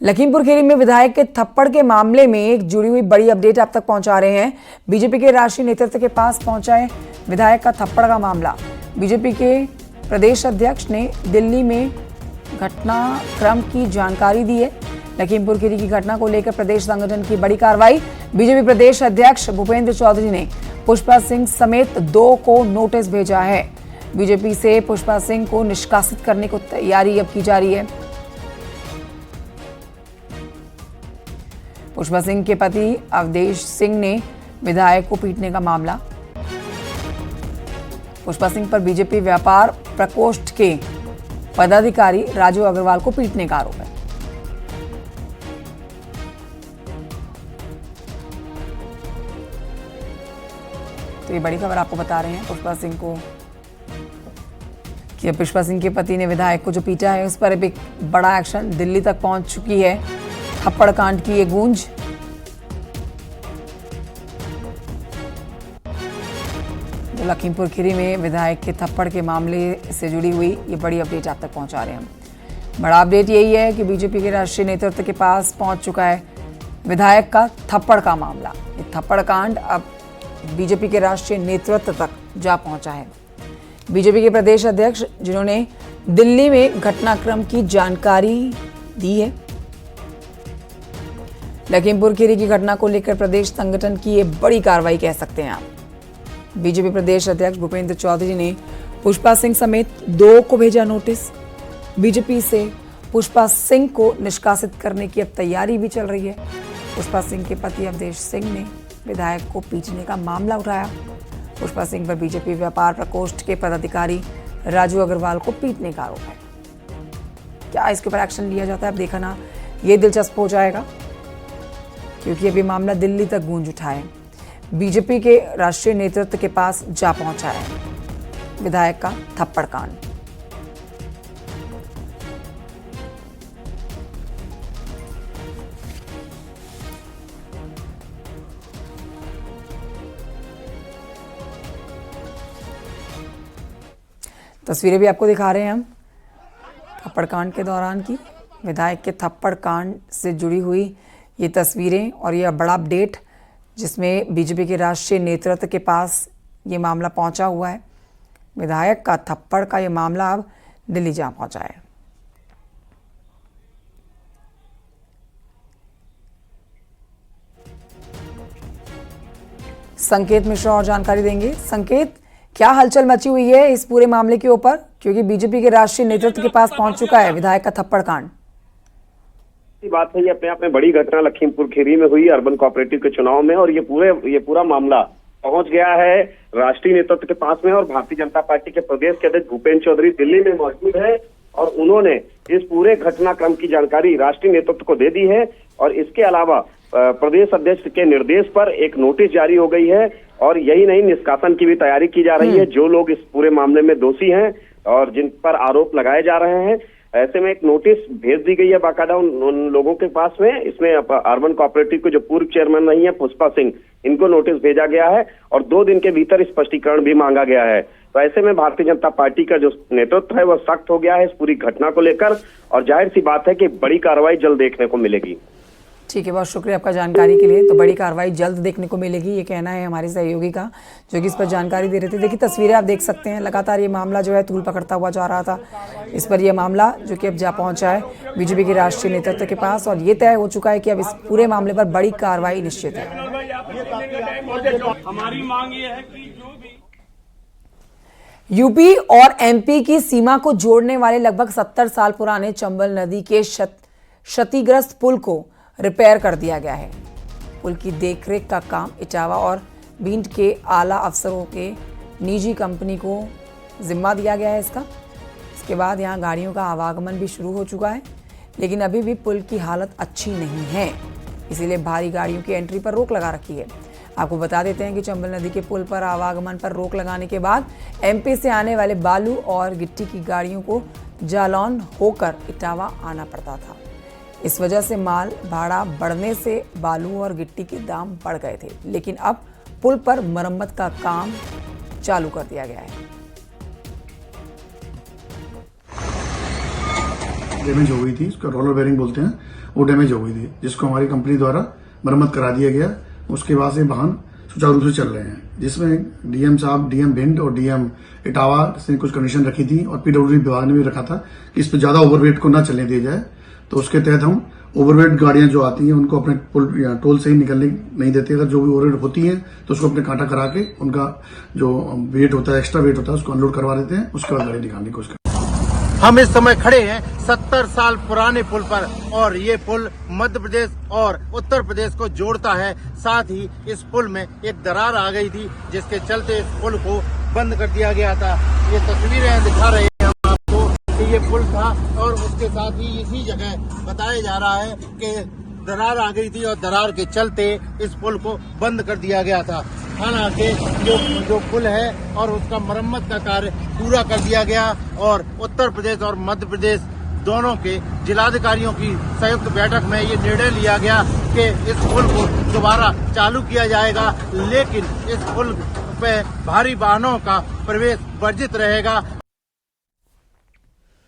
लखीमपुर खीरी में विधायक के थप्पड़ के मामले में एक जुड़ी हुई बड़ी अपडेट आप तक पहुंचा रहे हैं। बीजेपी के राष्ट्रीय नेतृत्व के पास पहुंचा है विधायक का थप्पड़ का मामला। बीजेपी के प्रदेश अध्यक्ष ने दिल्ली में घटनाक्रम की जानकारी दी है। लखीमपुर खीरी की घटना को लेकर प्रदेश संगठन की बड़ी कार्रवाई। बीजेपी प्रदेश अध्यक्ष भूपेंद्र चौधरी ने पुष्पा सिंह समेत 2 को नोटिस भेजा है। बीजेपी से पुष्पा सिंह को निष्कासित करने को तैयारी अब की जा रही है। पुष्पा सिंह के पति अवधेश सिंह ने विधायक को पीटने का मामला। पुष्पा सिंह पर बीजेपी व्यापार प्रकोष्ठ के पदाधिकारी राजू अग्रवाल को पीटने का आरोप है। तो ये बड़ी खबर आपको बता रहे हैं पुष्पा सिंह को कि पुष्पा सिंह के पति ने विधायक को जो पीटा है उस पर एक बड़ा एक्शन दिल्ली तक पहुंच चुकी है। थप्पड़ कांड की ये गूंज। लखीमपुर खीरी में विधायक के थप्पड़ के मामले से जुड़ी हुई ये बड़ी अपडेट आप तक पहुंचा रहे हैं हम। बड़ा अपडेट यही है कि बीजेपी के राष्ट्रीय नेतृत्व के पास पहुंच चुका है विधायक का थप्पड़ का मामला। ये थप्पड़ कांड अब बीजेपी के राष्ट्रीय नेतृत्व तक जा पहुंचा है। बीजेपी के प्रदेश अध्यक्ष जिन्होंने दिल्ली में घटनाक्रम की जानकारी दी है। लखीमपुर खीरी की घटना को लेकर प्रदेश संगठन की ये बड़ी कार्रवाई कह सकते हैं आप। बीजेपी प्रदेश अध्यक्ष भूपेंद्र चौधरी ने पुष्पा सिंह समेत 2 को भेजा नोटिस। बीजेपी से पुष्पा सिंह को निष्कासित करने की अब तैयारी भी चल रही है। पुष्पा सिंह के पति अवधेश सिंह ने विधायक को पीटने का मामला उठाया। पुष्पा सिंह पर बीजेपी व्यापार प्रकोष्ठ के पदाधिकारी राजू अग्रवाल को पीटने का आरोप है। क्या इसके ऊपर एक्शन लिया जाता है अब देखा ना, ये दिलचस्प हो जाएगा क्योंकि अभी मामला दिल्ली तक गूंज उठा है। बीजेपी के राष्ट्रीय नेतृत्व के पास जा पहुंचा है विधायक का थप्पड़ कांड। तस्वीरें भी आपको दिखा रहे हैं हम थप्पड़ कांड के दौरान की, विधायक के थप्पड़ कांड से जुड़ी हुई ये तस्वीरें और ये बड़ा अपडेट जिसमें बीजेपी के राष्ट्रीय नेतृत्व के पास ये मामला पहुंचा हुआ है। विधायक का थप्पड़ का ये मामला अब दिल्ली जा पहुंचा है। संकेत मिश्रा और जानकारी देंगे। संकेत, क्या हलचल मची हुई है इस पूरे मामले के ऊपर, क्योंकि बीजेपी के राष्ट्रीय नेतृत्व के पास पहुंच चुका है विधायक का थप्पड़ कांड। बात है, ये अपने आप में बड़ी घटना लखीमपुर खीरी में हुई अर्बन कोऑपरेटिव के चुनाव में, और ये पूरा मामला पहुंच गया है राष्ट्रीय नेतृत्व के पास में। और भारतीय जनता पार्टी के प्रदेश के अध्यक्ष भूपेंद्र चौधरी दिल्ली में मौजूद है और उन्होंने इस पूरे घटनाक्रम की जानकारी राष्ट्रीय नेतृत्व को दे दी है। और इसके अलावा प्रदेश अध्यक्ष के निर्देश पर एक नोटिस जारी हो गई है और यही नहीं, निष्कासन की भी तैयारी की जा रही है जो लोग इस पूरे मामले में दोषी हैं और जिन पर आरोप लगाए जा रहे हैं। ऐसे में एक नोटिस भेज दी गई है बाकायदा उन लोगों के पास में। इसमें अर्बन कोऑपरेटिव के जो पूर्व चेयरमैन रही है पुष्पा सिंह, इनको नोटिस भेजा गया है और 2 दिन के भीतर स्पष्टीकरण भी मांगा गया है। तो ऐसे में भारतीय जनता पार्टी का जो नेतृत्व है वह सख्त हो गया है इस पूरी घटना को लेकर, और जाहिर सी बात है कि बड़ी कार्रवाई जल्द देखने को मिलेगी। ठीक है, बहुत शुक्रिया आपका जानकारी के लिए। तो बड़ी कार्रवाई जल्द देखने को मिलेगी, ये कहना है हमारे सहयोगी का जो कि इस पर जानकारी दे रहे थे। देखिए तस्वीरें आप देख सकते हैं, लगातार ये मामला जो है तूल पकड़ता हुआ जा रहा था। इस पर यह मामला जो कि अब जा पहुंचा है बीजेपी के राष्ट्रीय नेतृत्व के पास और ये तय हो चुका है कि अब इस पूरे मामले पर बड़ी कार्रवाई निश्चित है। हमारी मांग ये है कि जो भी यूपी और एमपी की सीमा को जोड़ने वाले लगभग 70 साल पुराने चंबल नदी के क्षतिग्रस्त पुल को रिपेयर कर दिया गया है। पुल की देखरेख का काम इटावा और भिंड के आला अफसरों के निजी कंपनी को जिम्मा दिया गया है इसका। इसके बाद यहां गाड़ियों का आवागमन भी शुरू हो चुका है, लेकिन अभी भी पुल की हालत अच्छी नहीं है, इसीलिए भारी गाड़ियों की एंट्री पर रोक लगा रखी है। आपको बता देते हैं कि चंबल नदी के पुल पर आवागमन पर रोक लगाने के बाद एमपी से आने वाले बालू और गिट्टी की गाड़ियों को जालौन होकर इटावा आना पड़ता था। इस वजह से माल भाड़ा बढ़ने से बालू और गिट्टी के दाम बढ़ गए थे, लेकिन अब पुल पर मरम्मत का काम चालू कर दिया गया है। डैमेज हो गई थी, उसका रोलर बेयरिंग बोलते हैं, वो डैमेज हो गई थी, जिसको हमारी कंपनी द्वारा मरम्मत करा दिया गया। उसके बाद से वाहन सुचारू रूप से चल रहे हैं, जिसमें डीएम साहब, डीएम भिंड और डीएम इटावा ने कुछ कंडीशन रखी थी और पीडब्ल्यूडी विभाग ने भी रखा था कि इस पर ज्यादा ओवरवेट को ना चलने दिया जाए। तो उसके तहत हम ओवरवेट गाड़ियां जो आती हैं उनको अपने पुल या टोल से ही निकलने नहीं देते। अगर जो भी ओवरवेट होती हैं तो उसको अपने कांटा करा के उनका जो वेट होता है, एक्स्ट्रा वेट होता है, उसको अनलोड करवा देते हैं। उसके बाद गाड़ी निकालने की कोशिश करते हैं। हम इस समय खड़े हैं 70 साल पुराने पुल पर और ये पुल मध्य प्रदेश और उत्तर प्रदेश को जोड़ता है। साथ ही इस पुल में एक दरार आ गई थी, जिसके चलते इस पुल को बंद कर दिया गया था। ये तस्वीरें दिखा रहे हैं हम आपको कि ये पुल था और उसके साथ ही इसी जगह बताया जा रहा है कि दरार आ गई थी और दरार के चलते इस पुल को बंद कर दिया गया था। हालांकि जो पुल है और उसका मरम्मत का कार्य पूरा कर दिया गया और उत्तर प्रदेश और मध्य प्रदेश दोनों के जिलाधिकारियों की संयुक्त बैठक में ये निर्णय लिया गया कि इस पुल को दोबारा चालू किया जाएगा, लेकिन इस पुल पे भारी वाहनों का प्रवेश वर्जित रहेगा।